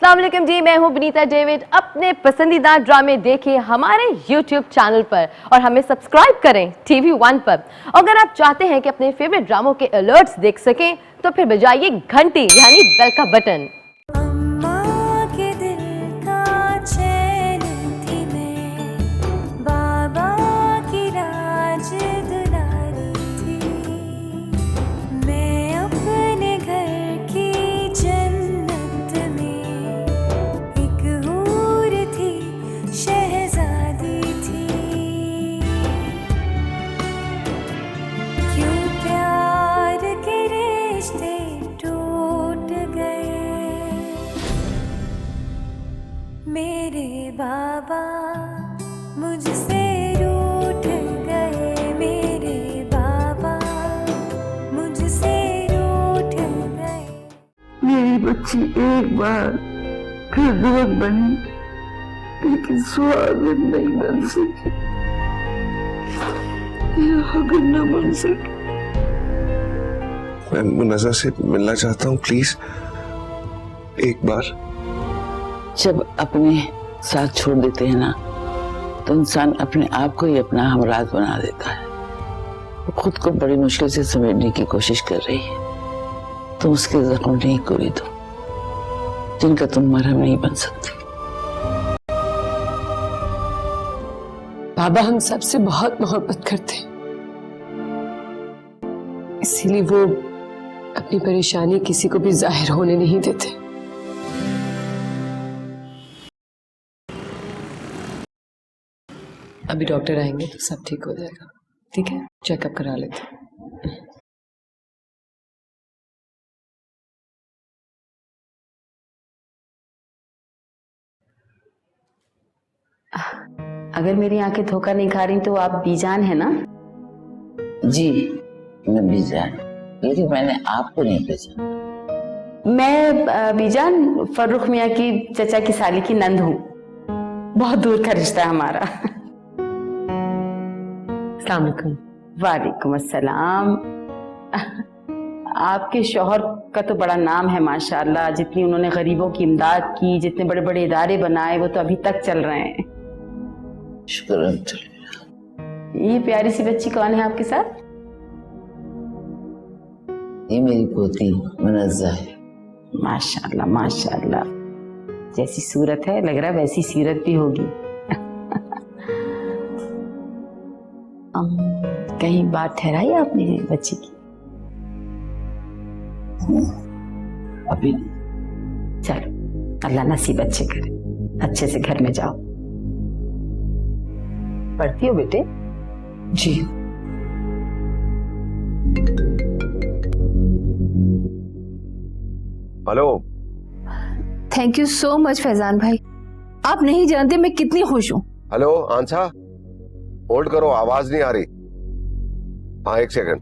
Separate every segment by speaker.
Speaker 1: अस्सलाम वालेकुम जी, मैं हूं विनीता डेविड। अपने पसंदीदा ड्रामे देखिए हमारे YouTube चैनल पर और हमें सब्सक्राइब करें TV1 पर। अगर आप चाहते हैं कि अपने फेवरेट ड्रामों के अलर्ट्स देख सकें तो फिर बजाइए घंटी यानी बेल का बटन।
Speaker 2: मेरे बाबा मुझसे रूठ गए, मेरे बाबा मुझसे रूठ गए।
Speaker 3: मेरी बच्ची एक बार फिर दुल्हन बनी लेकिन सुहागन नहीं बन सकी, सुहागन न बन सकी।
Speaker 4: मैं मुनज़्ज़ा से मिलना चाहता हूँ, प्लीज एक बार।
Speaker 3: जब अपने साथ छोड़ देते हैं ना तो इंसान अपने आप को ही अपना हमराज बना देता है। वो खुद को बड़ी मुश्किल से समेटने की कोशिश कर रही है। तुम उसके जख्म नहीं कोरी दो जिनका तुम मरहम नहीं बन सकती।
Speaker 5: बाबा हम सबसे बहुत मोहब्बत करते हैं, इसीलिए वो अपनी परेशानी किसी को भी जाहिर होने नहीं देते। अभी डॉक्टर आएंगे तो सब ठीक हो जाएगा, ठीक है? चेकअप करा लेते हैं।
Speaker 6: अगर मेरी आंखें धोखा नहीं खा रही तो आप बीजान है ना?
Speaker 3: जी मैं बीजान, लेकिन मैंने आपको नहीं पहचाना।
Speaker 6: मैं बीजान फर्रुख मियाँ की चचा की साली की नंद हूँ। बहुत दूर का रिश्ता है हमारा।
Speaker 5: अस्सलाम वालेकुम।
Speaker 6: वालेकुम अस्सलाम। आपके शौहर का तो बड़ा नाम है माशाल्लाह। जितनी उन्होंने गरीबों की इमदाद की, जितने बड़े बड़े इदारे बनाए, वो तो अभी तक चल रहे हैं।
Speaker 3: शुक्र।
Speaker 6: ये प्यारी सी बच्ची कौन है आपके साथ?
Speaker 3: ये मेरी पोती मुनज़्ज़ा है।
Speaker 6: माशाल्लाह माशाल्लाह, जैसी सूरत है लग रहा है वैसी सीरत भी होगी। कहीं बात ठहराई आपने बच्ची की?
Speaker 3: अभी
Speaker 6: चलो अल्लाह नसीब अच्छे करे, अच्छे से घर में जाओ। पढ़ती हो बेटे?
Speaker 5: जी।
Speaker 4: Hello.
Speaker 7: Thank you so much Faizan भाई, आप नहीं जानते मैं कितनी खुश हूँ।
Speaker 4: हेलो आंसा, होल्ड करो, आवाज नहीं आ रही। हाँ एक सेकंड।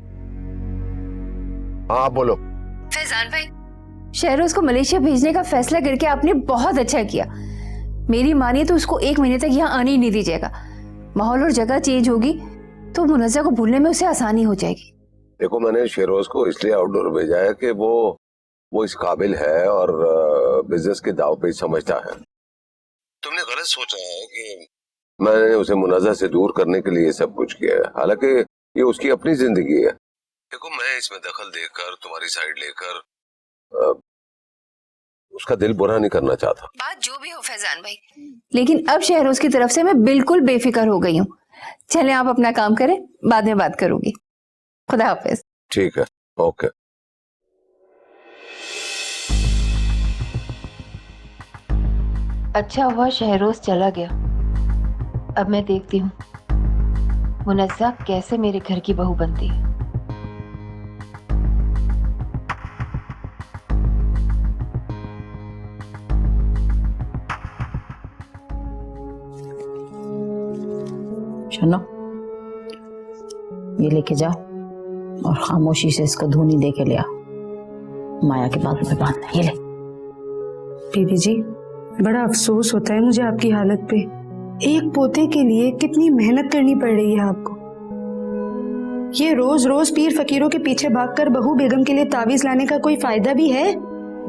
Speaker 4: हाँ आप बोलो।
Speaker 7: फैजान भाई, शहरोज को मलेशिया भेजने का फैसला करके आपने बहुत अच्छा किया। मेरी मानिए तो उसको 1 महीने तक यहाँ आने ही नहीं दीजिएगा। माहौल और जगह चेंज होगी तो मुनज़्ज़ा को भूलने में उसे आसानी हो जाएगी।
Speaker 4: देखो मैंने शेरोज को इसलिए आउटडोर भेजा है कि वो इस काबिल है और बिजनेस के दाव पे समझता है। तुमने गलत सोचा है कि मैंने उसे मुनज़्ज़ा से दूर करने के लिए सब कुछ किया है, हालांकि ये उसकी अपनी जिंदगी है। देखो मैं इसमें दखल देकर तुम्हारी साइड लेकर उसका दिल बुरा नहीं करना चाहता।
Speaker 7: बात जो भी हो फैजान भाई, लेकिन अब शहरोज की तरफ से मैं बिल्कुल बेफिक्र हो गई हूँ। चले आप अपना काम करें, बाद में बात करूंगी। खुदा हाफिज।
Speaker 4: ठीक है, ओके।
Speaker 8: अच्छा हुआ शहरोज चला गया। अब मैं देखती हूँ मुनज़्ज़ा कैसे मेरे घर की बहू बनती है।
Speaker 6: सुनो, ये लेके जाओ और खामोशी से इसको धूनी दे के ले आओ। माया के बालों पे बांधना। ये ले।
Speaker 9: बीबी जी, बड़ा अफसोस होता है मुझे आपकी हालत पे। एक पोते के लिए कितनी मेहनत करनी पड़ रही है आपको। ये रोज रोज पीर फकीरों के पीछे भागकर बहू बेगम के लिए तावीज लाने का कोई फायदा भी है?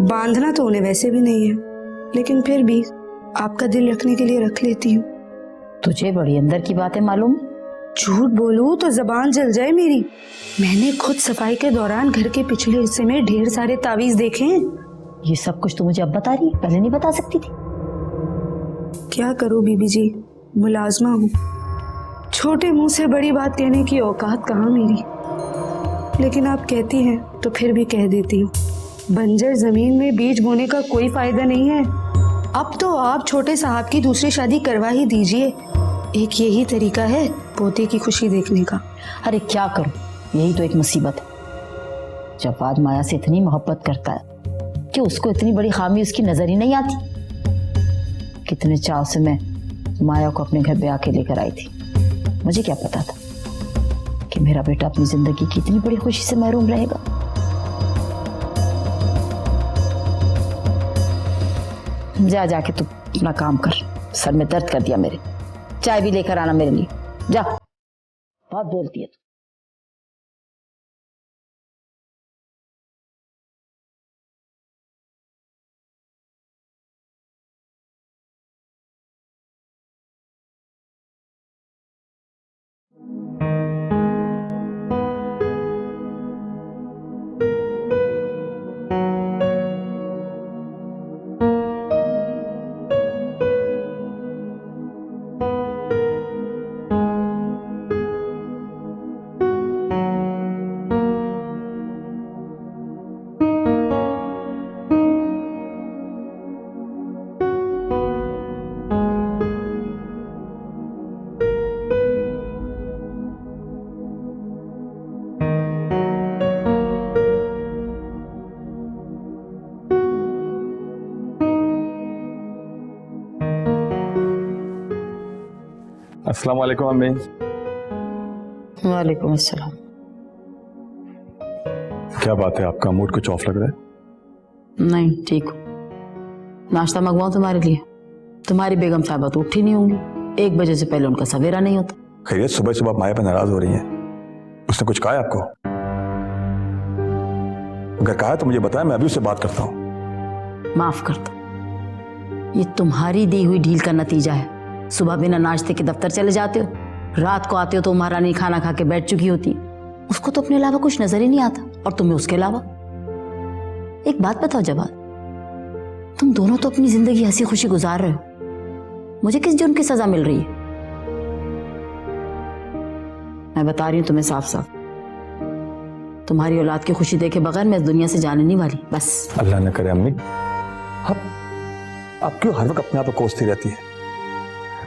Speaker 9: बांधना तो उन्हें वैसे भी नहीं है। लेकिन फिर भी आपका दिल रखने के लिए रख लेती हूँ।
Speaker 6: तुझे बड़ी अंदर की बातें मालूम।
Speaker 9: झूठ बोलूं तो जबान जल जाए मेरी। मैंने खुद सफाई के दौरान घर के पिछले हिस्से में ढेर सारे तावीज देखे हैं।
Speaker 6: ये सब कुछ तू मुझे अब बता रही है, पहले नहीं बता सकती थी?
Speaker 9: क्या करूं बीबी जी, मुलाजमा हूँ। छोटे मुंह से बड़ी बात कहने की औकात कहाँ मेरी। लेकिन आप कहती हैं तो फिर भी कह देती हूँ, बंजर जमीन में बीज बोने का कोई फायदा नहीं है। अब तो आप छोटे साहब की दूसरी शादी करवा ही दीजिए। एक यही तरीका है पोते की खुशी देखने का।
Speaker 6: अरे क्या करूं, यही तो एक मुसीबत है। जवाद माया से इतनी मोहब्बत करता है कि उसको इतनी बड़ी खामी उसकी नजर ही नहीं आती। कितने चाव से मैं माया को अपने घर ब्याह के लेकर आई थी। मुझे क्या पता था कि मेरा बेटा अपनी जिंदगी की इतनी बड़ी खुशी से महरूम रहेगा। जा जाके तू अपना काम कर, सर में दर्द कर दिया मेरे। चाय भी लेकर आना मेरे लिए, जा। बहुत बोलती है तू।
Speaker 10: अस्सलाम वालेकुम अम्मी।
Speaker 6: वालेकुम अस्सलाम।
Speaker 10: क्या बात है, आपका मूड कुछ ऑफ लग रहा है?
Speaker 6: नहीं, ठीक हूँ। नाश्ता मंगवाऊं तुम्हारे लिए? तुम्हारी बेगम साहबा तो उठी नहीं होंगी, 1 बजे से पहले उनका सवेरा नहीं होता।
Speaker 10: खैरियत, सुबह सुबह माया पर नाराज हो रही हैं? उसने कुछ कहा है आपको? अगर कहा है तो मुझे बताएं, मैं अभी उससे बात करता हूँ।
Speaker 6: माफ कर दो, ये तुम्हारी दी हुई ढील का नतीजा है। सुबह बिना नाश्ते के दफ्तर चले जाते हो, रात को आते हो तो महारानी खाना खा के बैठ चुकी होती। उसको तो अपने अलावा कुछ नजर ही नहीं आता, और तुम्हें उसके अलावा। एक बात बताओ जवाद, तुम दोनों तो अपनी जिंदगी हंसी खुशी गुजार रहे हो, मुझे किस जुर्म की सजा मिल रही है? मैं बता रही हूं तुम्हें साफ साफ, तुम्हारी औलाद की खुशी देखे बगैर मैं इस दुनिया से जाने नहीं वाली, बस।
Speaker 10: अल्लाह न करे अम्मी, आप क्यों हर वक्त अपने आप को कोसती रहती है?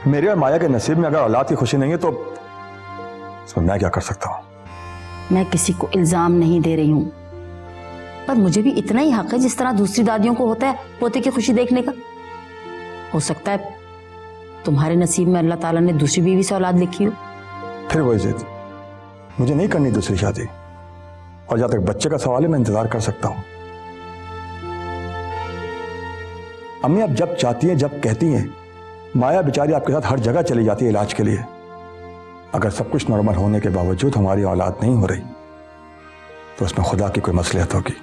Speaker 10: मेरे और माया के नसीब में अगर औलाद की खुशी नहीं है तो इसमें मैं क्या कर सकता हूँ?
Speaker 6: मैं किसी को इल्जाम नहीं दे रही हूं, पर मुझे भी इतना ही हक है जिस तरह दूसरी दादियों को होता है पोते की खुशी देखने का। हो सकता है तुम्हारे नसीब में अल्लाह ताला ने दूसरी बीवी से औलाद लिखी हो।
Speaker 10: फिर वही जिद, मुझे नहीं करनी दूसरी शादी, और जहां तक बच्चे का सवाल है मैं इंतजार कर सकता हूं। अम्मी, आप जब चाहती हैं, जब कहती हैं, माया बेचारी आपके साथ हर जगह चली जाती है इलाज के लिए। अगर सब कुछ नॉर्मल होने के बावजूद हमारी औलाद नहीं हो रही तो उसमें खुदा की कोई मसलियत होगी।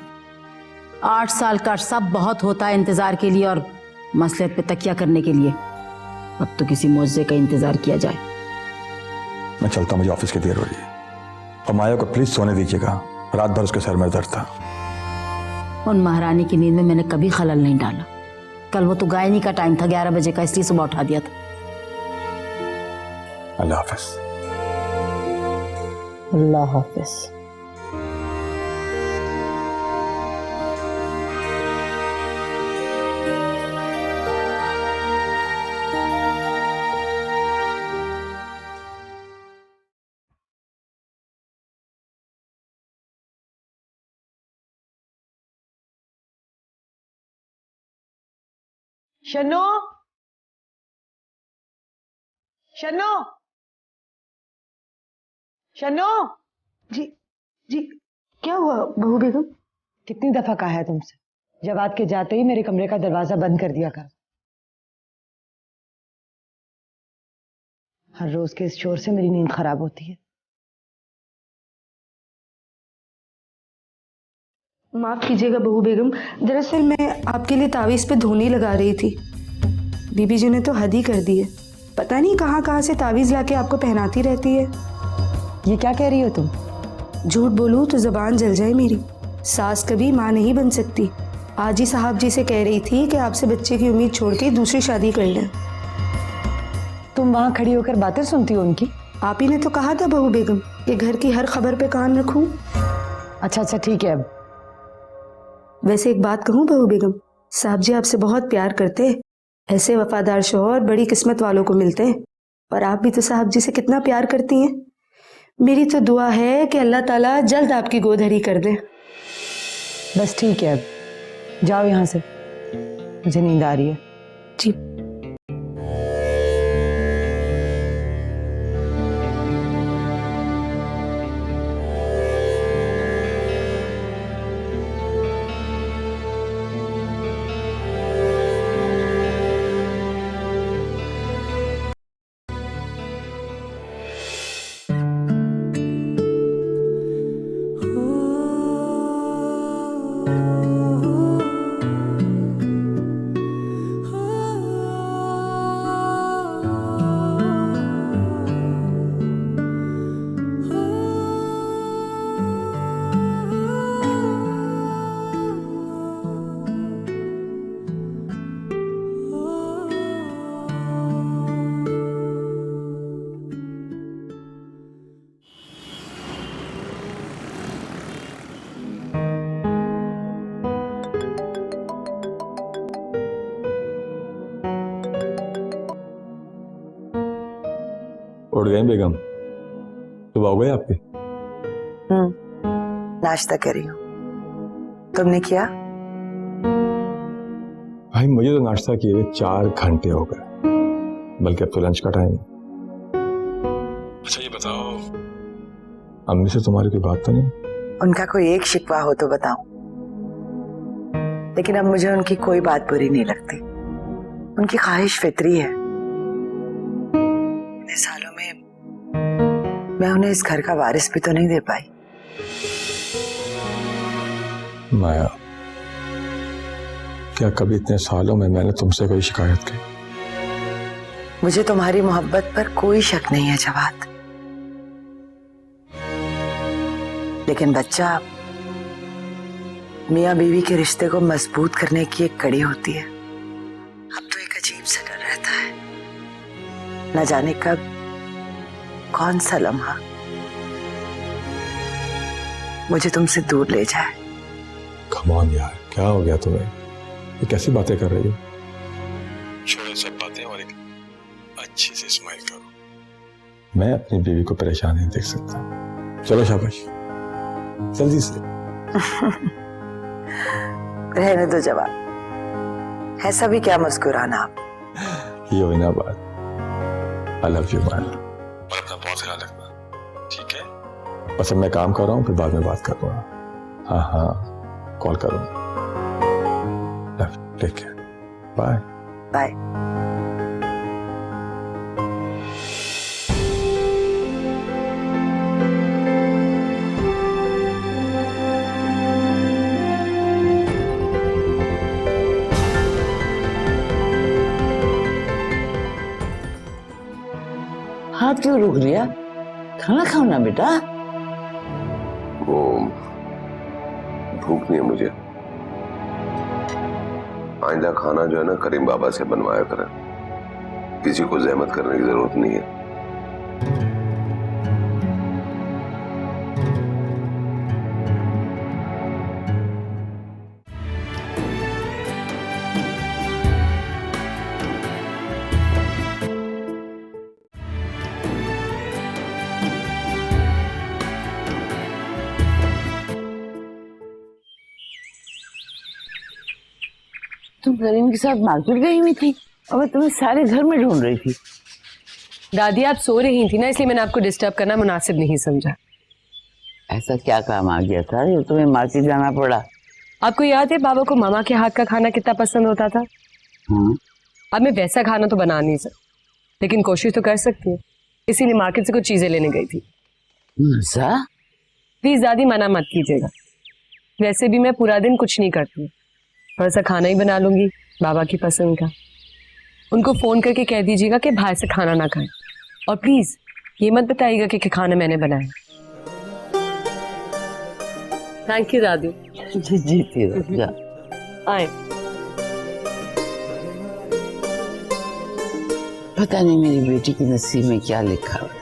Speaker 6: 8 साल का अरसा बहुत होता है इंतजार के लिए और मसलियत पे तकिया करने के लिए। अब तो किसी मौजज़े का इंतजार किया जाए।
Speaker 10: मैं चलता हूं, मुझे ऑफिस की देर हो रही है। और माया को प्लीज सोने दीजिएगा, रात भर उसके सर में दर्द था।
Speaker 6: उन महारानी की नींद में मैंने कभी खलल नहीं डाला। कल वो तो गायनी का टाइम था 11 बजे का, इसलिए सुबह उठा दिया था।
Speaker 10: अल्लाह हाफिज।
Speaker 6: अल्लाह हाफिज।
Speaker 11: शनो, शनो, शनो।
Speaker 9: जी जी, क्या हुआ बहू बेगम?
Speaker 11: कितनी दफा कहा है तुमसे, जवाद के जाते ही मेरे कमरे का दरवाजा बंद कर दिया कर। हर रोज के इस शोर से मेरी नींद खराब होती है।
Speaker 9: माफ कीजिएगा बहू बेगम, दरअसल मैं आपके लिए तावीज़ पे धोनी लगा रही थी। बीबी जी ने तो हद ही कर दी है, पता नहीं कहाँ कहाँ से तावीज़ लाके आपको पहनाती रहती है।
Speaker 11: ये क्या कह रही हो तुम?
Speaker 9: झूठ बोलूं तो जबान जल जाए मेरी। सास कभी माँ नहीं बन सकती। आज ही साहब जी से कह रही थी कि आपसे बच्चे की उम्मीद छोड़ के दूसरी शादी कर लें।
Speaker 11: तुम वहां खड़ी होकर बातें सुनती हो उनकी?
Speaker 9: आप ही ने तो कहा था बहू बेगम कि घर की हर खबर पे कान रखूं।
Speaker 11: अच्छा ठीक है। अब
Speaker 9: वैसे एक बात कहूं बहू बेगम, साहब जी आपसे बहुत प्यार करते हैं। ऐसे वफादार शौहर बड़ी किस्मत वालों को मिलते हैं। और आप भी तो साहब जी से कितना प्यार करती हैं। मेरी तो दुआ है कि अल्लाह ताला जल्द आपकी गोद हरी कर दे।
Speaker 11: बस ठीक है, अब जाओ यहाँ से, मुझे नींद आ रही है।
Speaker 9: जी।
Speaker 10: उठ गई बेगम? सुबह हो गई आपकी?
Speaker 3: नाश्ता करी हूँ, तुमने किया?
Speaker 10: भाई मुझे तो नाश्ता किए हुए 4 घंटे हो गए, बल्कि अब तो लंच का टाइम है। अच्छा ये बताओ, अम्मी से तुम्हारी कोई बात तो नहीं?
Speaker 3: उनका कोई एक शिकवा हो तो बताऊं, लेकिन अब मुझे उनकी कोई बात बुरी नहीं लगती। उनकी ख्वाहिश फितरी है। इतने सालों में मैं उन्हें इस घर का वारिस भी तो नहीं दे पाई।
Speaker 10: माया, क्या कभी इतने सालों में मैंने तुमसे कोई शिकायत की?
Speaker 3: मुझे तुम्हारी मोहब्बत पर कोई शक नहीं है जवाद, लेकिन बच्चा मियाँ बीवी के रिश्ते को मजबूत करने की एक कड़ी होती है। अब तो एक अजीब सा डर रहता है, न जाने कब कौन सा लम्हा मुझे तुमसे दूर ले जाए।
Speaker 10: कम ऑन यार, क्या हो गया तुम्हें? ये कैसी बातें कर रही हो? छोड़ो सब बातें और एक अच्छी सी स्माइल करो। मैं अपनी बीवी को परेशान नहीं देख सकता। चलो शाबाश, जल्दी से।
Speaker 3: रहने दो जवाब, ऐसा भी क्या मुस्कुराना आप।
Speaker 10: ये हुई ना बात। आई लव यू माया, और अपना बहुत ख्याल रखना, ठीक है? बस अब मैं काम कर रहा हूँ, फिर बाद में बात करूँगा। हाँ हाँ, कॉल करूँगा। Take care, bye
Speaker 3: bye.
Speaker 6: हाथ क्यों रुक लिया? खाना खाओ ना बेटा।
Speaker 4: वो भूख नहीं है मुझे। आइंदा खाना जो है ना करीम बाबा से बनवाया करें, किसी को जहमत करने की जरूरत नहीं है।
Speaker 6: तुम करीम के साथ मार्केट गई हुई थी और मैं तुम्हें सारे घर में ढूंढ रही थी।
Speaker 5: दादी आप सो रही थी ना, इसलिए मैंने आपको डिस्टर्ब करना मुनासिब नहीं समझा।
Speaker 6: ऐसा क्या काम आ गया था जो तुम्हें मार्केट जाना पड़ा?
Speaker 5: आपको याद है बाबा को मामा के हाथ का खाना कितना पसंद होता था? अब मैं वैसा खाना तो बना नहीं सकती, लेकिन कोशिश तो कर सकती हूँ। इसीलिए मार्केट से कुछ चीजें लेने गई थी।
Speaker 6: मजा?
Speaker 5: प्लीज दादी मना मत कीजिएगा। वैसे भी मैं पूरा दिन कुछ नहीं करती, थोड़ा सा खाना ही बना लूंगी बाबा की पसंद का। उनको फोन करके कह दीजिएगा कि बाहर से खाना ना खाएं, और प्लीज ये मत बताइएगा कि खाना मैंने बनाया। थैंक यू दादी।
Speaker 3: जीती रहो, जा।
Speaker 5: आए।
Speaker 3: पता नहीं मेरी बेटी की नसीब में क्या लिखा है।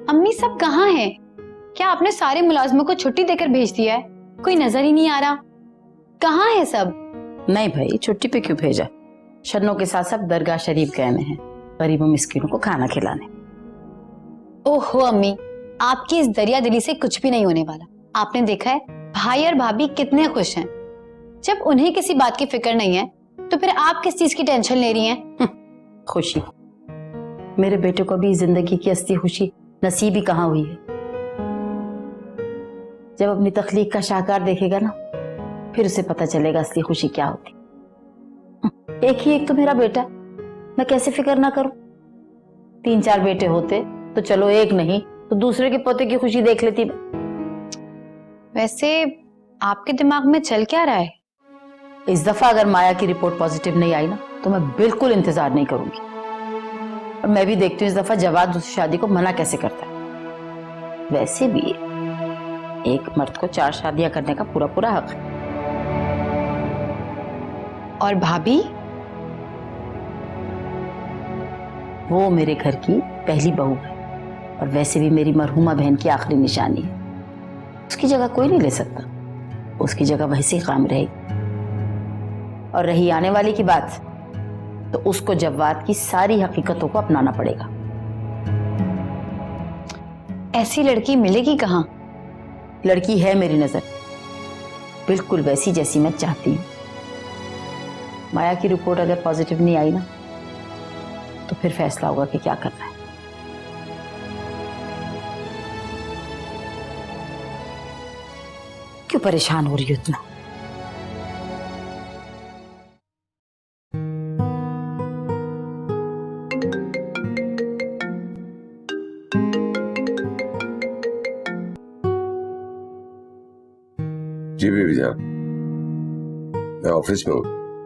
Speaker 7: अम्मी सब कहाँ हैं? क्या आपने सारे मुलाजमों को छुट्टी देकर भेज दिया है? कोई नजर ही नहीं आ रहा। कहाँ है सब?
Speaker 6: नहीं भाई, छुट्टी पे क्यों भेजा? शन्नों के साथ सब दरगाह शरीफ गए हैं गरीबों मिस्किनों को खाना खिलाने।
Speaker 7: ओहो अम्मी, आपकी इस दरिया दिली से कुछ भी नहीं होने वाला। आपने देखा है भाई और भाभी कितने खुश हैं। जब उन्हें किसी बात की फिक्र नहीं है तो फिर आप किस चीज की टेंशन ले रही हैं?
Speaker 6: खुशी, मेरे बेटे को भी जिंदगी की असली खुशी नसीब ही कहाँ हुई है। जब अपनी तख्लीक का शाहकार देखेगा ना, फिर उसे पता चलेगा असली खुशी क्या होती। एक तो मेरा बेटा, मैं कैसे फिक्र ना करूं? 3-4 बेटे होते तो चलो एक नहीं तो दूसरे के पोते की खुशी देख लेती।
Speaker 7: वैसे आपके दिमाग में चल क्या रहा है?
Speaker 6: इस दफा अगर माया की रिपोर्ट पॉजिटिव नहीं आई ना तो मैं बिल्कुल इंतजार नहीं करूंगी। और मैं भी देखती हूँ इस दफा जवाद दूसरी शादी को मना कैसे करता है। वैसे भी एक मर्द को 4 शादियां करने का पूरा हक है।
Speaker 7: और भाभी?
Speaker 6: वो मेरे घर की पहली बहू है और वैसे भी मेरी मरहुमा बहन की आखिरी निशानी है। उसकी जगह कोई नहीं ले सकता, उसकी जगह वैसे ही काम रहेगी। और रही आने वाली की बात, तो उसको जव्वाद की सारी हकीकतों को अपनाना पड़ेगा।
Speaker 7: ऐसी लड़की मिलेगी कहाँ?
Speaker 6: लड़की है मेरी नजर, बिल्कुल वैसी जैसी मैं चाहती हूँ। माया की रिपोर्ट अगर पॉजिटिव नहीं आई ना तो फिर फैसला होगा कि क्या करना है। क्यों परेशान हो रही हो इतना?
Speaker 4: जी बीबी जान, मैं ऑफिस में हूँ।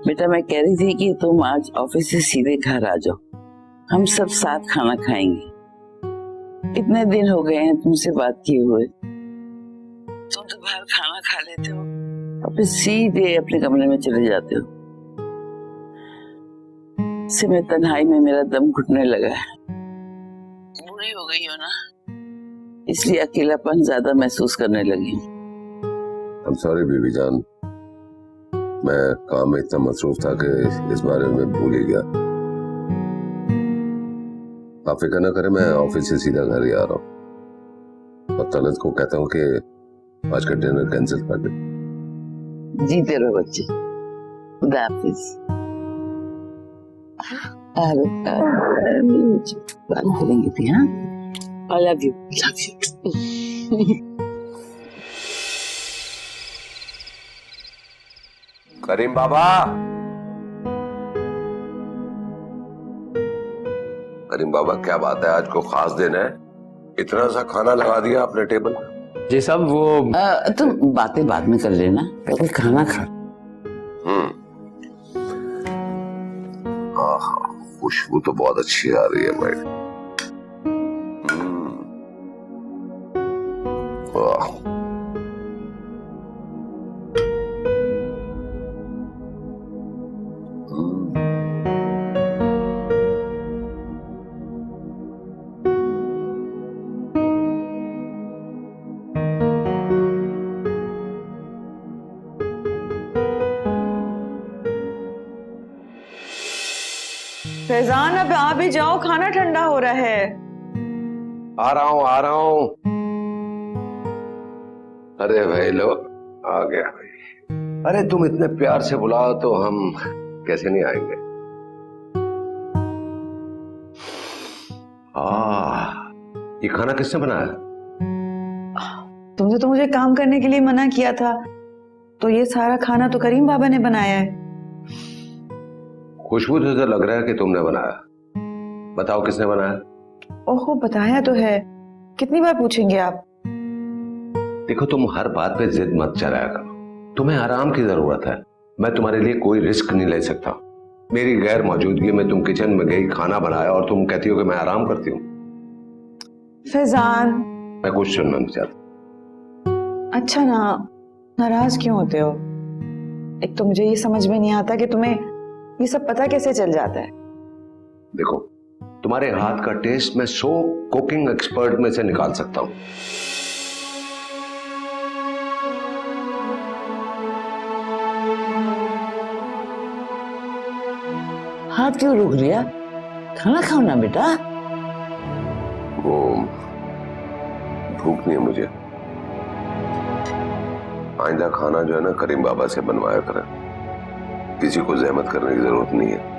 Speaker 3: बेटा मैं कह रही थी कि तुम आज ऑफिस से सीधे घर आ जाओ, हम सब साथ खाना खाएंगे। इतने दिन हो गए हैं तुमसे बात किए हुए। तुम तो बाहर खाना खा लेते हो और फिर सीधे अपने कमरे में चले जाते हो। इससे मैं तन्हाई में मेरा दम घुटने लगा है। बूढ़ी हो गई हो ना, इसलिए अकेलापन ज्यादा महसूस करने लगी हूँ।
Speaker 4: I'm sorry बीबी जान, मैं काम में इतना मसरूफ था कि इस बारे में भूल ही गया। आप फिक्र न करें, मैं ऑफिस से सीधा घर ही आ रहा हूँ और तलत को कहता हूँ कि आज का डिनर कैंसिल कर दे।
Speaker 3: जीते रहो बच्चे, खुदा हाफिज। बात करेंगे थी। हाँ, I love you. Love you.
Speaker 4: करीम बाबा, करीम बाबा क्या बात है, आज को खास दिन है, इतना सा खाना लगा दिया आपने टेबल।
Speaker 12: जी साहब वो
Speaker 3: तुम बातें बाद में कर लेना, पहले खाना खा।
Speaker 4: खुशबू तो बहुत अच्छी आ रही है भाई।
Speaker 11: फैजान अब आ भी जाओ, खाना ठंडा हो रहा है।
Speaker 4: आ रहा हूँ। अरे भाई लो, आ गया भाई। अरे तुम इतने प्यार से बुलाओ तो हम कैसे नहीं आएंगे। ये खाना किसने बनाया?
Speaker 11: तुमने तो मुझे काम करने के लिए मना किया था, तो ये सारा खाना तो करीम बाबा ने बनाया है।
Speaker 4: खुशबू से तो लग रहा है कि तुमने बनाया। बताओ किसने बनाया?
Speaker 11: ओहो, बताया तो है, कितनी बार पूछेंगे आप?
Speaker 4: देखो, तुम हर बात पे जिद मत चलाया करो। तुम्हें आराम की जरूरत है। मैं तुम्हारे लिए कोई रिस्क नहीं ले सकता। मेरी गैर मौजूदगी में तुम किचन में गई, खाना बनाया और तुम कहती हो कि मैं आराम करती हूँ।
Speaker 11: फैजान,
Speaker 4: मैं कुछ सुनना नहीं चाहता।
Speaker 11: अच्छा ना, नाराज क्यों होते हो? एक तो मुझे ये समझ में नहीं आता कि तुम्हें ये सब पता कैसे चल जाता है।
Speaker 4: देखो, तुम्हारे हाथ का टेस्ट मैं 100 कुकिंग एक्सपर्ट में से निकाल सकता हूँ।
Speaker 3: हाथ क्यों रुक गया? खाना खाओ ना बेटा।
Speaker 4: वो भूख नहीं है मुझे। आइंदा खाना जो है ना करीम बाबा से बनवाया करें। किसी को जहमत करने की जरूरत नहीं है।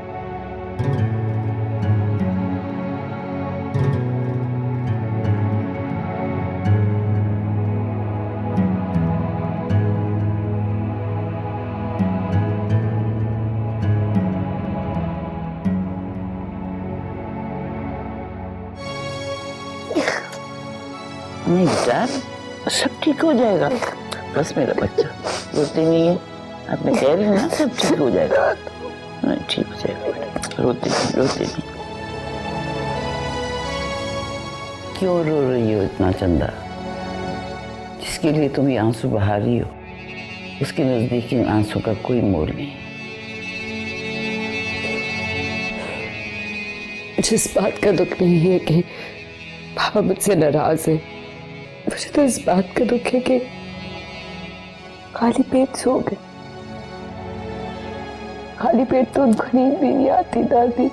Speaker 3: नहीं बेटा, सब ठीक हो जाएगा। बस मेरा बच्चा रोती नहीं है। आपने कह रही ना, सब ठीक हो जाएगा। नहीं, ठीक हो जाएगा बेटा, रोती नहीं। क्यों रो रही हो इतना चंदा? जिसके लिए तुम ये आंसू बहा रही हो, उसके नजदीक इन आंसू का कोई मोल नहीं।
Speaker 5: जिस बात का दुख नहीं है कि पापा मुझसे नाराज है, मुझे तो इस बात का दुख है कि खाली पेट सो गए। खाली पेट तो उनको नींद भी नहीं आती दादी।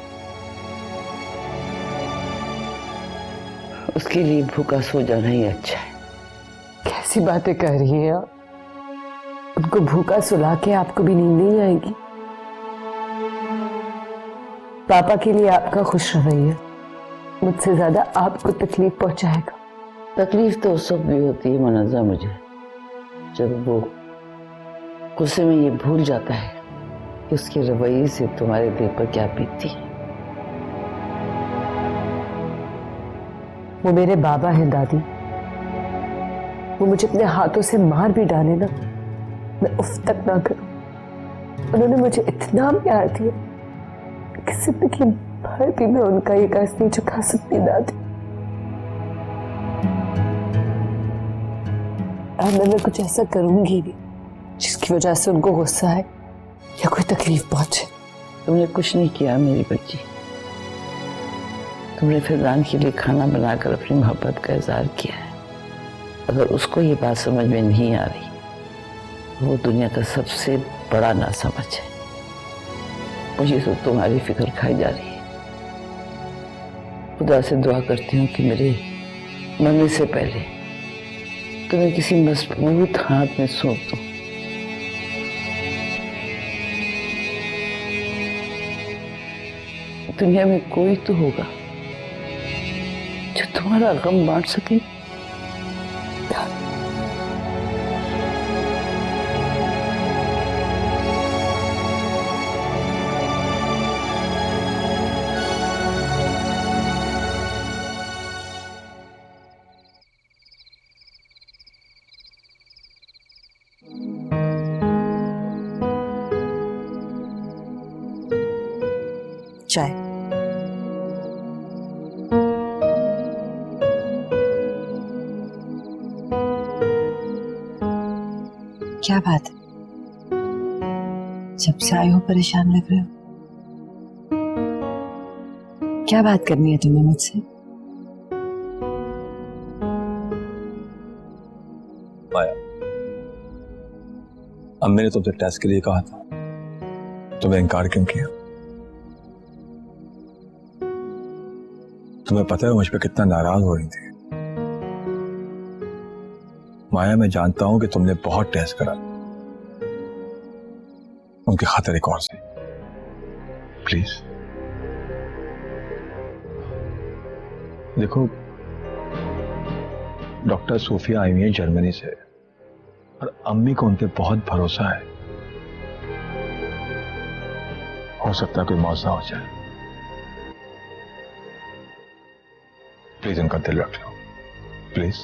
Speaker 3: उसके लिए भूखा सो जाना ही अच्छा है।
Speaker 5: कैसी बातें कर रही हैं आप? उनको भूखा सुला के आपको भी नींद नहीं आएगी? पापा के लिए आपका खुश रवैया मुझसे ज्यादा आपको तकलीफ पहुंचाएगा।
Speaker 3: तकलीफ तो उस वक्त भी होती है मुनज़्ज़ा मुझे, जब वो गुस्से में ये भूल जाता है कि उसके रवैये से तुम्हारे दिल पर क्या बीतती है।
Speaker 5: वो मेरे बाबा हैं दादी। वो मुझे अपने हाथों से मार भी डाले ना, मैं उफ तक ना करूं। उन्होंने मुझे इतना प्यार दिया कि जिंदगी भर भी मैं उनका ये कर्ज नहीं चुका सकती दादी। और मैं कुछ ऐसा करूंगी भी जिसकी वजह से उनको गुस्सा है या कोई तकलीफ पहुंचे।
Speaker 3: तुमने कुछ नहीं किया मेरी बच्ची। तुमने फैजान के लिए खाना बनाकर अपनी मोहब्बत का इजहार किया है। अगर उसको ये बात समझ में नहीं आ रही, वो दुनिया का सबसे बड़ा नासमझ है। मुझे तो तुम्हारी फिक्र खाई जा रही है। खुदा से दुआ करती हूँ कि मेरे मरने से पहले तुम्हें किसी मजबूत हाथ में सौंप दूं। दुनिया में कोई तो होगा जो तुम्हारा गम बांट सके।
Speaker 11: चाय। क्या बात है, जब से आए हो परेशान लग रहे हो? क्या बात करनी है तुम्हें मुझसे?
Speaker 10: माया, अम्मी ने तुमसे टेस्ट के लिए कहा था, तुम्हें इनकार क्यों किया? तुम्हें पता है मुझ पे कितना नाराज हो रही थी। माया, मैं जानता हूं कि तुमने बहुत टेस्ट करा, उनकी खातिर एक और से प्लीज। देखो, डॉक्टर सोफिया आई हुई है जर्मनी से और अम्मी को उन पे बहुत भरोसा है। हो सकता है कोई मौजा हो जाए। प्लीज उनका दिल रख लो, प्लीज।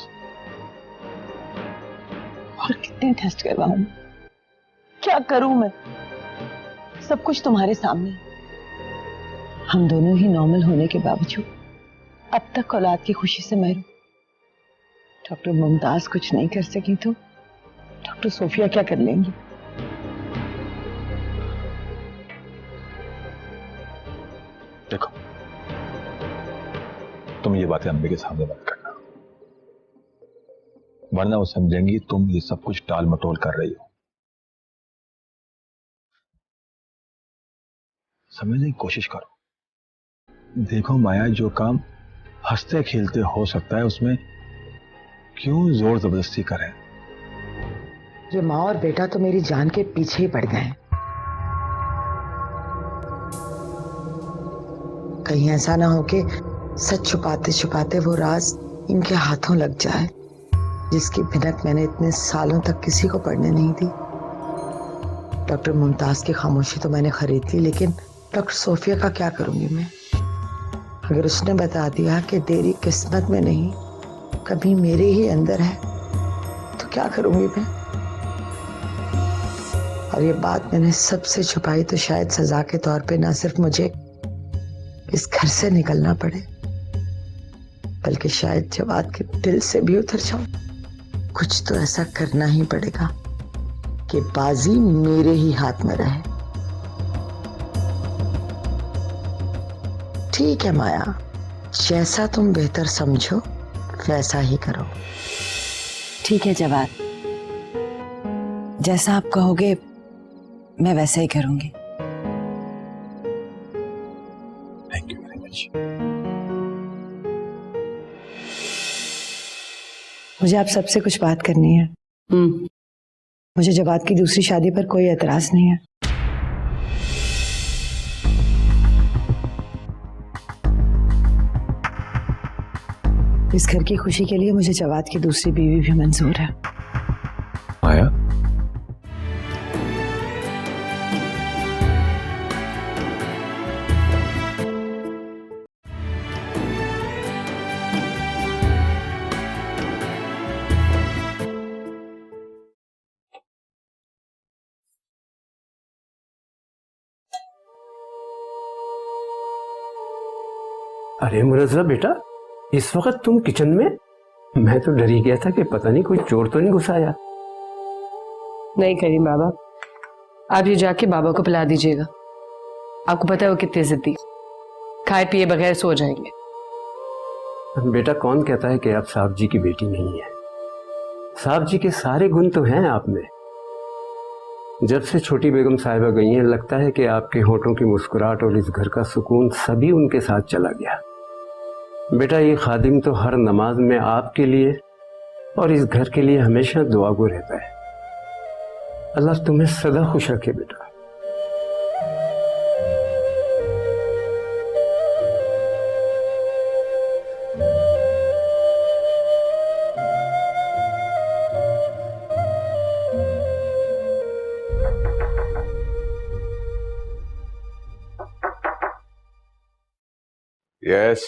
Speaker 11: और कितने टेस्ट करवाऊं? क्या करूं मैं? सब कुछ तुम्हारे सामने है। हम दोनों ही नॉर्मल होने के बावजूद अब तक औलाद की खुशी से महरूम। डॉक्टर मुमताज कुछ नहीं कर सकी तो डॉक्टर सोफिया क्या कर लेंगी?
Speaker 10: देखो, तुम ये बातें अम्मी के सामने मत करना, वरना वो समझेंगी तुम ये सब कुछ टाल मटोल कर रही हो। समझने की कोशिश करो। देखो माया, जो काम हंसते खेलते हो सकता है उसमें क्यों जोर जबरदस्ती करें?
Speaker 11: ये माँ और बेटा तो मेरी जान के पीछे ही पड़ गए हैं। कहीं ऐसा ना हो कि सच छुपाते छुपाते वो राज इनके हाथों लग जाए, जिसकी भिनक मैंने इतने सालों तक किसी को पढ़ने नहीं दी। डॉक्टर मुमताज की खामोशी तो मैंने खरीद ली, लेकिन डॉक्टर सोफिया का क्या करूंगी मैं? अगर उसने बता दिया कि तेरी किस्मत में नहीं, कभी मेरे ही अंदर है, तो क्या करूंगी मैं? और ये बात मैंने सबसे छुपाई तो शायद सजा के तौर पे ना सिर्फ मुझे इस घर से निकलना पड़े, बल्कि शायद जवाद के दिल से भी उतर जाऊं। कुछ तो ऐसा करना ही पड़ेगा कि बाजी मेरे ही हाथ में रहे। ठीक है माया, जैसा तुम बेहतर समझो वैसा ही करो। ठीक है जवाद, जैसा आप कहोगे मैं वैसा ही करूंगी।
Speaker 10: Thank you very much.
Speaker 11: मुझे आप सबसे कुछ बात करनी है। मुझे जवाद की दूसरी शादी पर कोई एतराज नहीं है। इस घर की खुशी के लिए मुझे जवाद की दूसरी बीवी भी मंजूर है।
Speaker 10: माया,
Speaker 12: अरे मुरज़्ज़ा बेटा, इस वक्त तुम किचन में? मैं तो डर ही गया था कि पता नहीं कोई चोर तो नहीं घुस आया।
Speaker 5: नहीं करीम बाबा, आप ये जाके बाबा को पिला दीजिएगा। आपको पता है वो कितने जिद्दी, खाए पिए बगैर सो जाएंगे।
Speaker 12: बेटा, कौन कहता है कि आप साहब जी की बेटी नहीं है? साहब जी के सारे गुण तो हैं आप में। जब से छोटी बेगम साहिबा गई हैं, लगता है कि आपके होठों की मुस्कुराहट और इस घर का सुकून सभी उनके साथ चला गया। बेटा, ये खादिम तो हर नमाज में आपके लिए और इस घर के लिए हमेशा दुआगो रहता है। अल्लाह तुम्हें सदा खुश रखे बेटा।
Speaker 4: यस,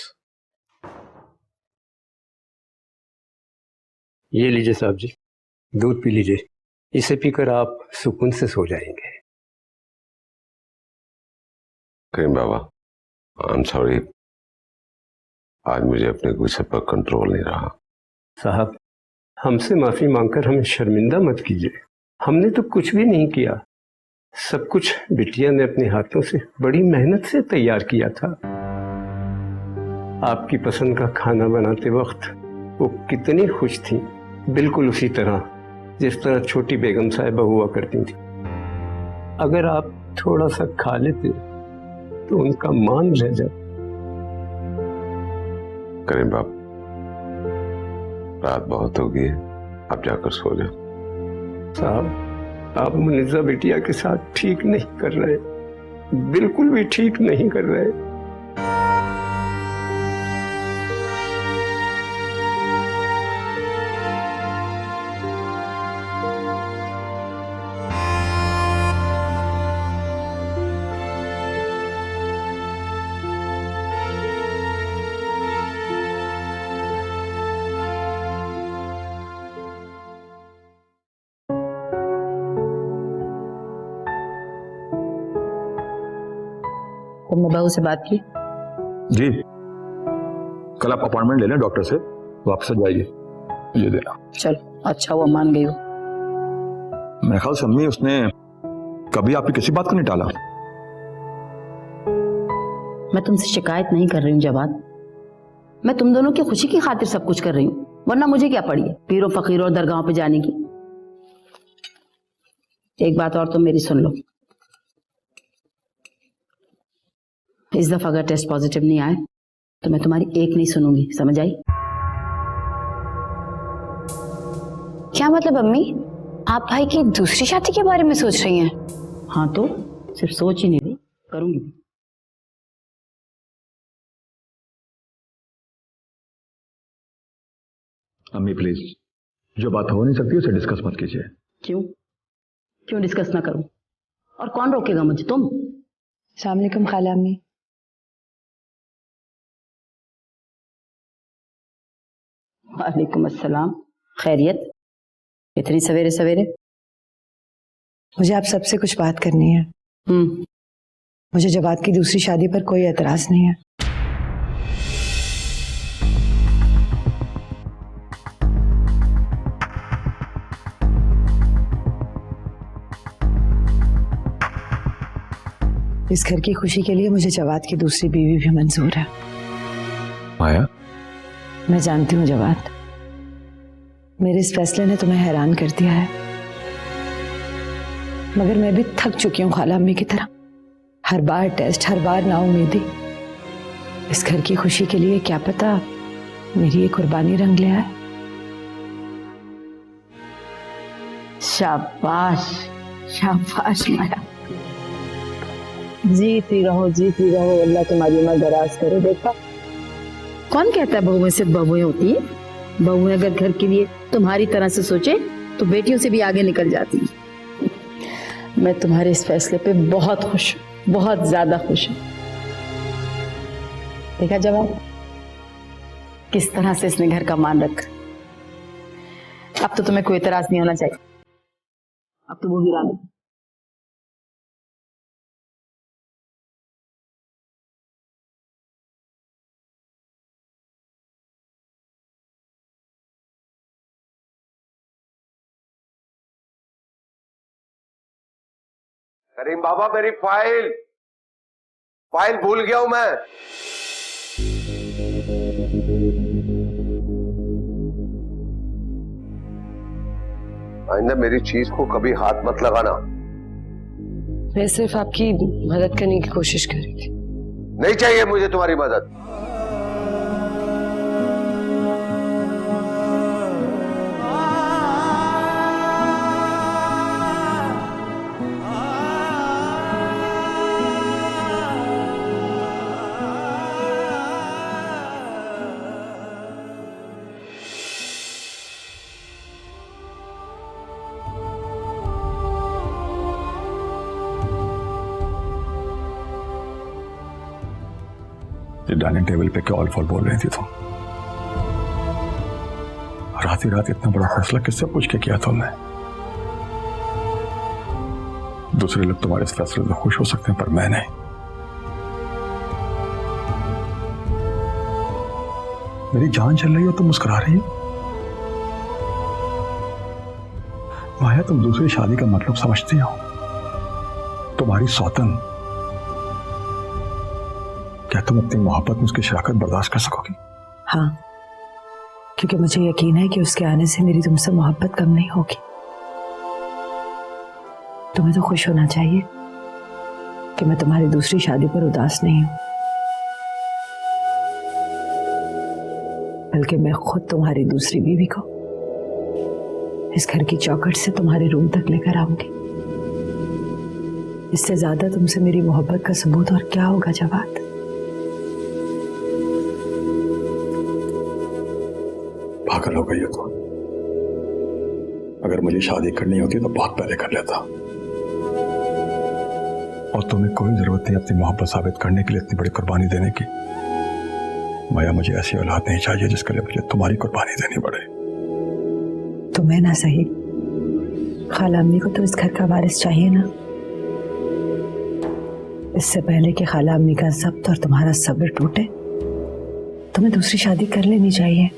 Speaker 12: ये लीजिए साहब जी, दूध पी लीजिए। इसे पीकर आप सुकून से सो जाएंगे।
Speaker 4: करीम बाबा, आई एम सॉरी, आज मुझे अपने गुस्से पर कंट्रोल नहीं रहा।
Speaker 12: साहब, हमसे माफी मांगकर हमें शर्मिंदा मत कीजिए। हमने तो कुछ भी नहीं किया। सब कुछ बिटिया ने अपने हाथों से बड़ी मेहनत से तैयार किया था। आपकी पसंद का खाना बनाते वक्त वो कितनी खुश थी, बिल्कुल उसी तरह जिस तरह छोटी बेगम साहिबा हुआ करती थी। अगर आप थोड़ा सा खा लेते तो उनका मान रह जाता।
Speaker 4: करीम बाप, रात बहुत हो गई है, आप जाकर सो जाओ।
Speaker 12: साहब, आप मुनिज़ा बिटिया के साथ ठीक नहीं कर रहे, बिल्कुल भी ठीक नहीं कर रहे।
Speaker 6: तुमने बहू से बात की?
Speaker 10: जी, कल आप अपॉइंटमेंट ले लें डॉक्टर से, वापस आ जाइए, ये देना।
Speaker 6: चलो अच्छा हुआ मान गई हो।
Speaker 10: मेरे ख्याल से अम्मी उसने कभी आपकी किसी बात को नहीं टाला।
Speaker 6: मैं तुमसे शिकायत नहीं कर रही हूँ जवाद, मैं तुम दोनों की खुशी की खातिर सब कुछ कर रही हूँ, वरना मुझे क्या पड़ी है पीरों फकीरों और दरगाहों पे जाने की। एक बात और तुम मेरी सुन लो, इस दफा अगर टेस्ट पॉजिटिव नहीं आए तो मैं तुम्हारी एक नहीं सुनूंगी, समझ आई?
Speaker 7: क्या मतलब अम्मी, आप भाई की दूसरी शादी के बारे में सोच रही हैं?
Speaker 6: हाँ तो सिर्फ सोच ही नहीं रही, करूंगी भी।
Speaker 10: अम्मी प्लीज, जो बात हो नहीं सकती उसे डिस्कस मत कीजिए।
Speaker 6: क्यों क्यों डिस्कस ना करूं? और कौन रोकेगा मुझे? तुम।
Speaker 11: अस्सलाम वालेकुम खाला अम्मी।
Speaker 6: वालेकुम अस्सलाम, खैरियत? इतनी सवेरे सवेरे?
Speaker 11: मुझे आप सबसे कुछ बात करनी है। मुझे जवाद की दूसरी शादी पर कोई एतराज नहीं है। इस घर की खुशी के लिए मुझे जवाद की दूसरी बीवी भी मंजूर है।
Speaker 10: माया,
Speaker 11: मैं जानती हूँ जवाद, मेरे इस फैसले ने तुम्हें हैरान कर दिया है, मगर मैं भी थक चुकी हूँ खाला अम्मी की तरह। हर बार टेस्ट, हर बार नाउम्मीदी। इस घर की खुशी के लिए क्या पता मेरी ये कुर्बानी रंग ले आए।
Speaker 6: शाबाश शाबाश माया, जीती रहो अल्लाह तुम्हारी उम्र दराज करे। देखा, कौन कहता है बहुएं सिर्फ बहुएं होती है? बहुएं अगर घर के लिए तुम्हारी तरह से सोचे तो बेटियों से भी आगे निकल जाती है। मैं तुम्हारे इस फैसले पे बहुत खुश हूँ, बहुत ज्यादा खुश हूँ। देखा जवाब, किस तरह से इसने घर का मान रखा। अब तो तुम्हें कोई एतराज नहीं होना चाहिए, अब तो वो गिरा दो।
Speaker 4: करीम बाबा, मेरी फाइल भूल गया हूं मैं। आइंदा मेरी चीज को कभी हाथ मत लगाना।
Speaker 5: मैं सिर्फ आपकी मदद करने की कोशिश कर रही थी।
Speaker 4: नहीं चाहिए मुझे तुम्हारी मदद।
Speaker 10: ये डाइनिंग टेबल पे क्या ऑल बोल रही थी तुम? रात ही रात इतना बड़ा फैसला किससे पूछ के किया तुमने? दूसरे लोग तुम्हारे इस फैसले से खुश हो सकते हैं पर मैं नहीं। मेरी जान चल रही हो तुम मुस्कुरा रही हो। माया, तुम दूसरी शादी का मतलब समझती हो? तुम्हारी सौतन, क्या तुम अपनी मोहब्बत में उसकी शराकत बर्दाश्त कर सकोगी?
Speaker 11: हाँ, क्योंकि मुझे यकीन है कि उसके आने से मेरी तुमसे मोहब्बत कम नहीं होगी। तुम्हें तो खुश होना चाहिए कि मैं तुम्हारी दूसरी शादी पर उदास नहीं हूं, बल्कि मैं खुद तुम्हारी दूसरी बीवी को इस घर की चौखट से तुम्हारे रूम तक लेकर आऊंगी। इससे ज्यादा तुमसे मेरी मोहब्बत का सबूत और क्या होगा जवाद?
Speaker 10: पागल हो गई हो तो। अगर मुझे शादी करनी होती तो बहुत पहले कर लेता, और तुम्हें कोई जरूरत नहीं अपनी मोहब्बत साबित करने के लिए इतनी बड़ी कुर्बानी देने की। माया, मुझे ऐसी औलाद नहीं चाहिए जिसके लिए मुझे तुम्हारी कुर्बानी देनी पड़े।
Speaker 11: तुम्हें ना सही, खाला अम्मी को तो इस घर का वारिस चाहिए ना।
Speaker 9: इससे पहले कि खाला अम्मी का जब्त और तुम्हारा सब्र टूटे, तुम्हें दूसरी शादी कर लेनी चाहिए।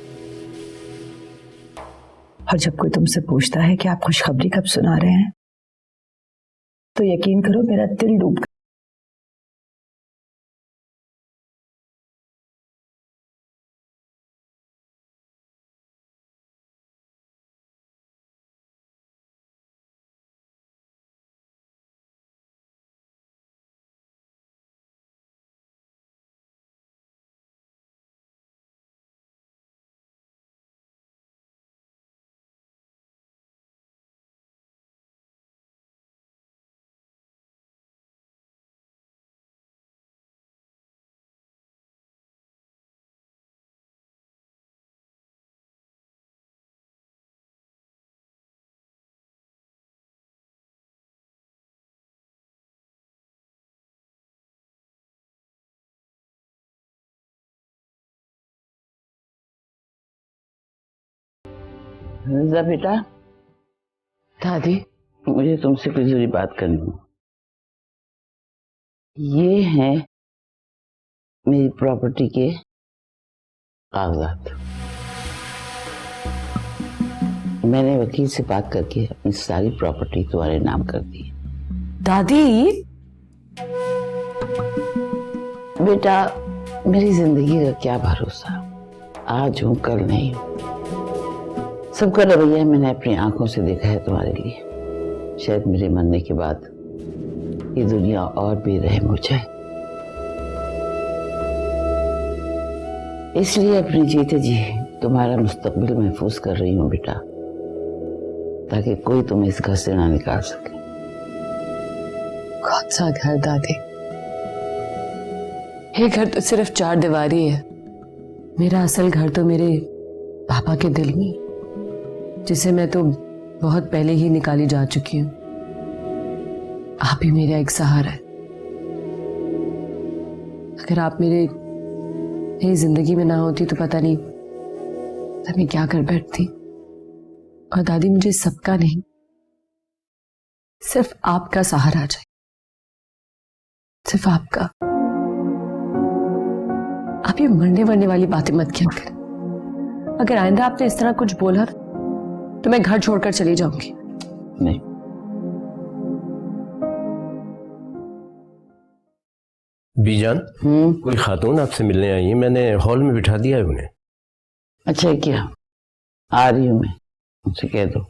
Speaker 9: और जब कोई तुमसे पूछता है कि आप खुशखबरी कब सुना रहे हैं, तो यकीन करो मेरा दिल डूब गया।
Speaker 3: रिजा बेटा, दादी मुझे तुमसे कोई जरूरी बात करनी है। ये है मेरी प्रॉपर्टी के कागजात। मैंने वकील से बात करके अपनी सारी प्रॉपर्टी तुम्हारे नाम कर दी।
Speaker 5: दादी,
Speaker 3: बेटा मेरी जिंदगी का क्या भरोसा, आज हूं कल नहीं हूं। सबका रवैया मैंने अपनी आंखों से देखा है तुम्हारे लिए। शायद मेरे मरने के बाद ये दुनिया और बेरहम हो जाए, इसलिए अपनी जीते जी तुम्हारा मुस्तकबिल महफूज कर रही हूँ बेटा, ताकि कोई तुम्हें इस घर से ना निकाल सके।
Speaker 5: कौन सा घर दादी? ये घर तो सिर्फ 4 दीवारी है। मेरा असल घर तो मेरे पापा के दिल में, जिसे मैं तो बहुत पहले ही निकाली जा चुकी हूँ। आप ही मेरा एक सहारा है। अगर आप मेरी जिंदगी में ना होती तो पता नहीं तब मैं क्या कर बैठती। और दादी, मुझे सबका नहीं, सिर्फ आपका सहारा चाहिए, सिर्फ आपका। आप ये मरने वाली बातें मत किया करें। अगर आइंदा आपने इस तरह कुछ बोला तो मैं घर छोड़कर चली जाऊंगी।
Speaker 3: नहीं,
Speaker 12: बीजान, कोई खातून आपसे मिलने आई है, मैंने हॉल में बिठा दिया है उन्हें।
Speaker 3: अच्छा क्या, आ रही हूं मैं, उनसे कह दो।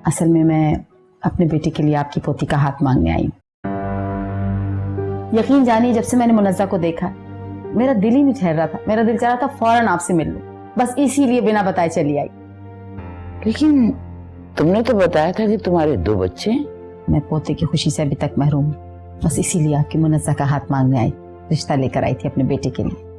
Speaker 6: असल में मैं अपने बेटे के लिए आपकी पोती का हाथ मांगने आई हूँ। यकीन जानिए, जब से मैंने मुनज़्ज़ा को देखा मेरा दिल ही नहीं ठहर रहा था। मेरा दिल चाह रहा था फौरन आपसे मिल लूं, बस इसीलिए बिना बताए चली आई।
Speaker 3: लेकिन तुमने तो बताया था कि तुम्हारे 2 बच्चे हैं।
Speaker 6: मैं पोते की खुशी से अभी तक महरूम हूँ, बस इसीलिए आपकी मुनज़्ज़ा का हाथ मांगने आई, रिश्ता लेकर आई थी अपने बेटे के लिए।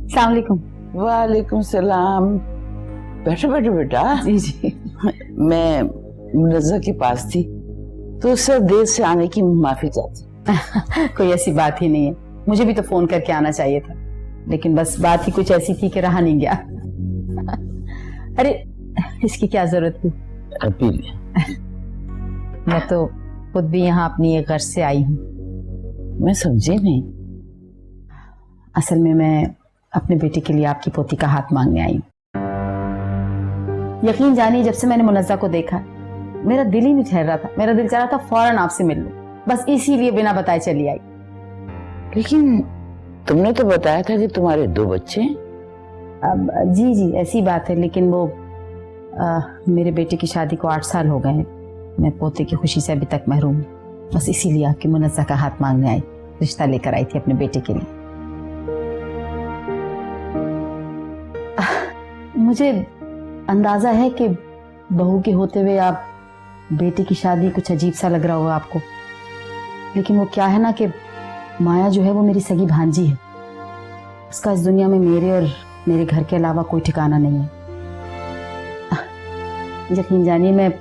Speaker 6: अस्सलाम वालेकुम।
Speaker 3: वालेकुम सलाम। बैठो बैठो बेटा।
Speaker 6: जी जी।
Speaker 3: मैं मुनज़्ज़ा के पास थी तो उससे देर से आने की माफी चाहती।
Speaker 6: कोई ऐसी बात ही नहीं है, मुझे भी तो फोन करके आना चाहिए था, लेकिन बस बात ही कुछ ऐसी थी कि रहा नहीं गया। अरे इसकी क्या जरूरत थी?
Speaker 3: अभी
Speaker 6: मैं तो खुद भी यहाँ अपनी एक घर से आई हूँ।
Speaker 3: मैं समझी नहीं।
Speaker 6: असल में मैं अपने बेटे के लिए आपकी पोती का हाथ मांगने आई हूँ। यकीन जानिए, जब से मैंने मुनज़्ज़ा को देखा मेरा दिल ही नहीं ठहर रहा था। मेरा दिल चाह रहा था फौरन आपसे मिल लूं, बस इसीलिए बिना बताए चली आई।
Speaker 3: लेकिन तुमने तो बताया था कि तुम्हारे 2 बच्चे हैं।
Speaker 6: अब जी जी ऐसी बात है, लेकिन वो मेरे बेटे की शादी को 8 साल हो गए हैं। मैं पोते की खुशी से अभी तक महरूम हूँ, बस इसीलिए आपकी मुनज़्ज़ा का हाथ मांगने आई, रिश्ता लेकर आई थी अपने बेटे के लिए। मुझे अंदाजा है कि बहू के होते हुए आप बेटे की शादी कुछ अजीब सा लग रहा होगा आपको, लेकिन वो क्या है ना कि माया जो है वो मेरी सगी भांजी है। उसका इस दुनिया में मेरे और मेरे घर के अलावा कोई ठिकाना नहीं है। यकीन जानिए मैं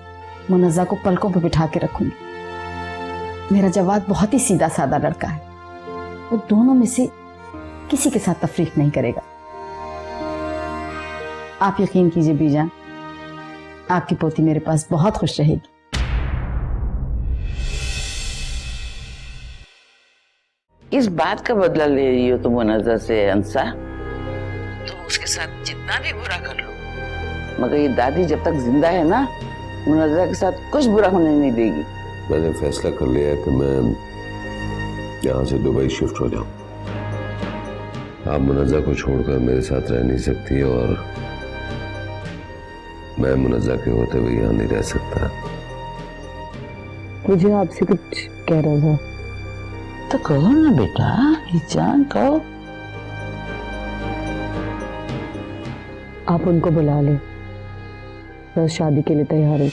Speaker 6: मुनज़्ज़ा को पलकों पर बिठा के रखूंगी। मेरा जवाद बहुत ही सीधा साधा लड़का है, वो दोनों में से किसी के साथ तफरीक नहीं करेगा। आप यकीन कीजिए बीजान, आपकी पोती मेरे पास बहुत खुश रहेगी।
Speaker 3: किस बात का बदला ले रही हो तुम मुनज़्ज़ा से अंसा? तुम उसके साथ जितना भी बुरा कर लो, मगर ये दादी जब तक जिंदा है ना, मुनज़्ज़ा के साथ कुछ बुरा होने नहीं देगी।
Speaker 4: मैंने फैसला कर लिया है कि मैं यहाँ से दुबई शिफ्ट हो जाऊँ। आप मुनज़्ज़ा को छोड़कर मेरे साथ रह नहीं सकती और मैं मुनज़्ज़ा के होते हुए यहाँ नहीं रह सकता।
Speaker 5: मुझे आपसे कुछ कह रहा था।
Speaker 3: तो कहो ना बेटा, जान कहो।
Speaker 5: आप उनको बुला लें, मैं शादी के लिए तैयार हूँ।